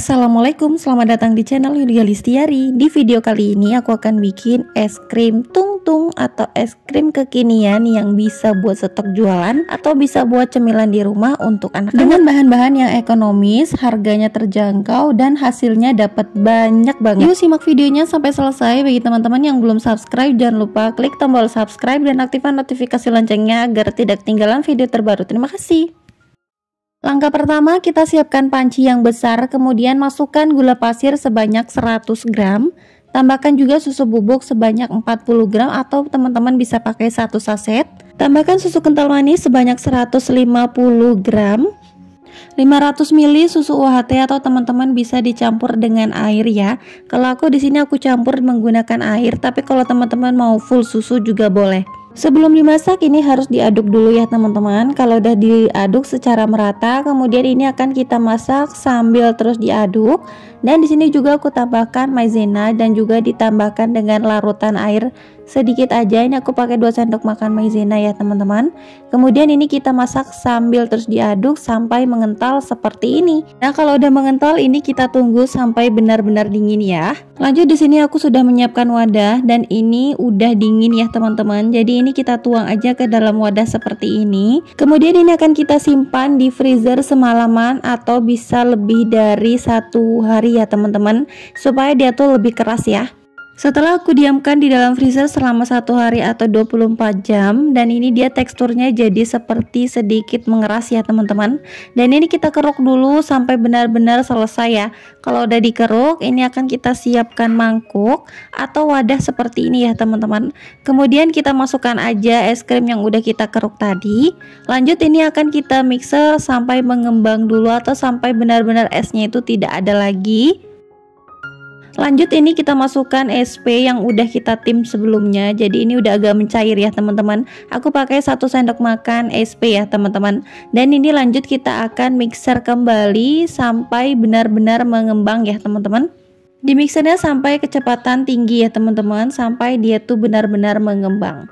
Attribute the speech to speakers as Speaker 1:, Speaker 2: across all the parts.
Speaker 1: Assalamualaikum, selamat datang di channel Yulia Listiari. Di video kali ini aku akan bikin es krim tung-tung atau es krim kekinian yang bisa buat stok jualan atau bisa buat cemilan di rumah untuk anak-anak. Dengan bahan-bahan yang ekonomis, harganya terjangkau dan hasilnya dapat banyak banget. Yuk simak videonya sampai selesai. Bagi teman-teman yang belum subscribe, jangan lupa klik tombol subscribe dan aktifkan notifikasi loncengnya agar tidak ketinggalan video terbaru. Terima kasih. Langkah pertama, kita siapkan panci yang besar, kemudian masukkan gula pasir sebanyak 100 gram. Tambahkan juga susu bubuk sebanyak 40 gram atau teman-teman bisa pakai 1 saset. Tambahkan susu kental manis sebanyak 150 gram. 500 ml susu UHT atau teman-teman bisa dicampur dengan air ya. Kalau aku di sini aku campur menggunakan air, tapi kalau teman-teman mau full susu juga boleh. Sebelum dimasak ini harus diaduk dulu ya teman-teman. Kalau udah diaduk secara merata, kemudian ini akan kita masak sambil terus diaduk. Dan di sini juga aku tambahkan maizena dan juga ditambahkan dengan larutan air sedikit aja. Ini aku pakai 2 sendok makan maizena ya teman-teman. Kemudian ini kita masak sambil terus diaduk sampai mengental seperti ini. Nah, kalau udah mengental ini kita tunggu sampai benar-benar dingin ya. Lanjut di sini aku sudah menyiapkan wadah dan ini udah dingin ya teman-teman. Jadi ini kita tuang aja ke dalam wadah seperti ini. Kemudian ini akan kita simpan di freezer semalaman atau bisa lebih dari 1 hari ya teman-teman, supaya dia tuh lebih keras ya. Setelah aku diamkan di dalam freezer selama 1 hari atau 24 jam, dan ini dia teksturnya jadi seperti sedikit mengeras ya teman-teman. Dan ini kita keruk dulu sampai benar-benar selesai ya. Kalau udah dikeruk, ini akan kita siapkan mangkuk atau wadah seperti ini ya teman-teman. Kemudian kita masukkan aja es krim yang udah kita keruk tadi. Lanjut ini akan kita mixer sampai mengembang dulu atau sampai benar-benar esnya itu tidak ada lagi. Lanjut ini kita masukkan SP yang udah kita tim sebelumnya. Jadi ini udah agak mencair ya teman-teman. Aku pakai 1 sendok makan SP ya teman-teman. Dan ini lanjut kita akan mixer kembali sampai benar-benar mengembang ya teman-teman. Di mixernya sampai kecepatan tinggi ya teman-teman, sampai dia tuh benar-benar mengembang.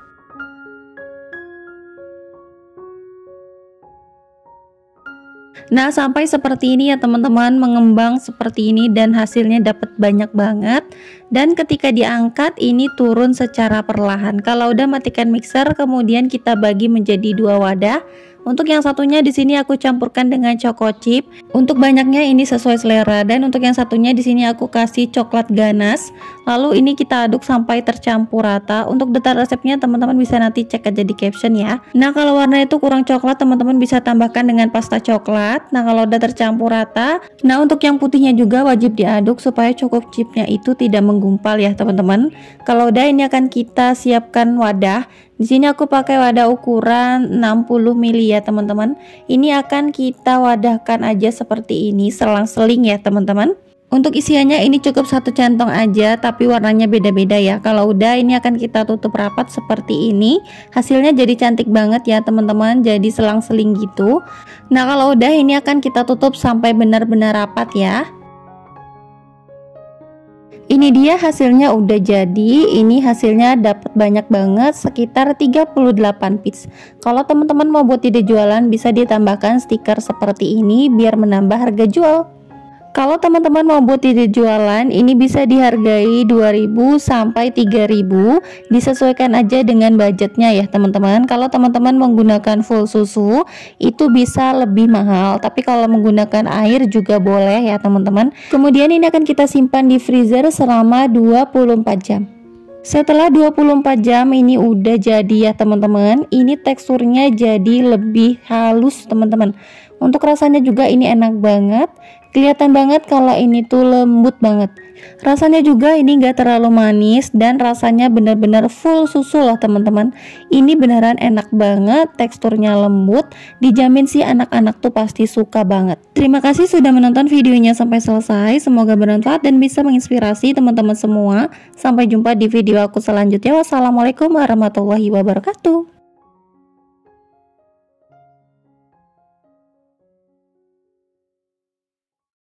Speaker 1: Nah, sampai seperti ini ya teman-teman, mengembang seperti ini dan hasilnya dapat banyak banget. Dan ketika diangkat ini turun secara perlahan. Kalau udah matikan mixer, kemudian kita bagi menjadi 2 wadah. Untuk yang satunya di sini aku campurkan dengan choco chip. Untuk banyaknya ini sesuai selera, dan untuk yang satunya di sini aku kasih coklat ganas. Lalu ini kita aduk sampai tercampur rata. Untuk detail resepnya teman-teman bisa nanti cek aja di caption ya. Nah, kalau warna itu kurang coklat teman-teman bisa tambahkan dengan pasta coklat. Nah, kalau udah tercampur rata, nah untuk yang putihnya juga wajib diaduk supaya choco chipnya itu tidak menggumpal ya teman-teman. Kalau udah ini akan kita siapkan wadah. Di sini aku pakai wadah ukuran 60 ml ya teman-teman. Ini akan kita wadahkan aja seperti ini, selang-seling ya teman-teman. Untuk isiannya ini cukup 1 centong aja, tapi warnanya beda-beda ya. Kalau udah ini akan kita tutup rapat seperti ini. Hasilnya jadi cantik banget ya teman-teman, jadi selang-seling gitu. Nah, kalau udah ini akan kita tutup sampai benar-benar rapat ya. Ini dia hasilnya udah jadi. Ini hasilnya dapat banyak banget, sekitar 38 piece. Kalau teman-teman mau buat ide jualan bisa ditambahkan stiker seperti ini biar menambah harga jual. Kalau teman-teman mau buat ide jualan ini bisa dihargai 2.000 sampai 3.000, disesuaikan aja dengan budgetnya ya teman-teman. Kalau teman-teman menggunakan full susu itu bisa lebih mahal, tapi kalau menggunakan air juga boleh ya teman-teman. Kemudian ini akan kita simpan di freezer selama 24 jam. Setelah 24 jam ini udah jadi ya teman-teman. Ini teksturnya jadi lebih halus teman-teman. Untuk rasanya juga ini enak banget. Kelihatan banget kalau ini tuh lembut banget. Rasanya juga ini gak terlalu manis dan rasanya benar-benar full susu loh teman-teman. Ini beneran enak banget, teksturnya lembut. Dijamin sih anak-anak tuh pasti suka banget. Terima kasih sudah menonton videonya sampai selesai. Semoga bermanfaat dan bisa menginspirasi teman-teman semua. Sampai jumpa di video aku selanjutnya. Wassalamualaikum warahmatullahi wabarakatuh.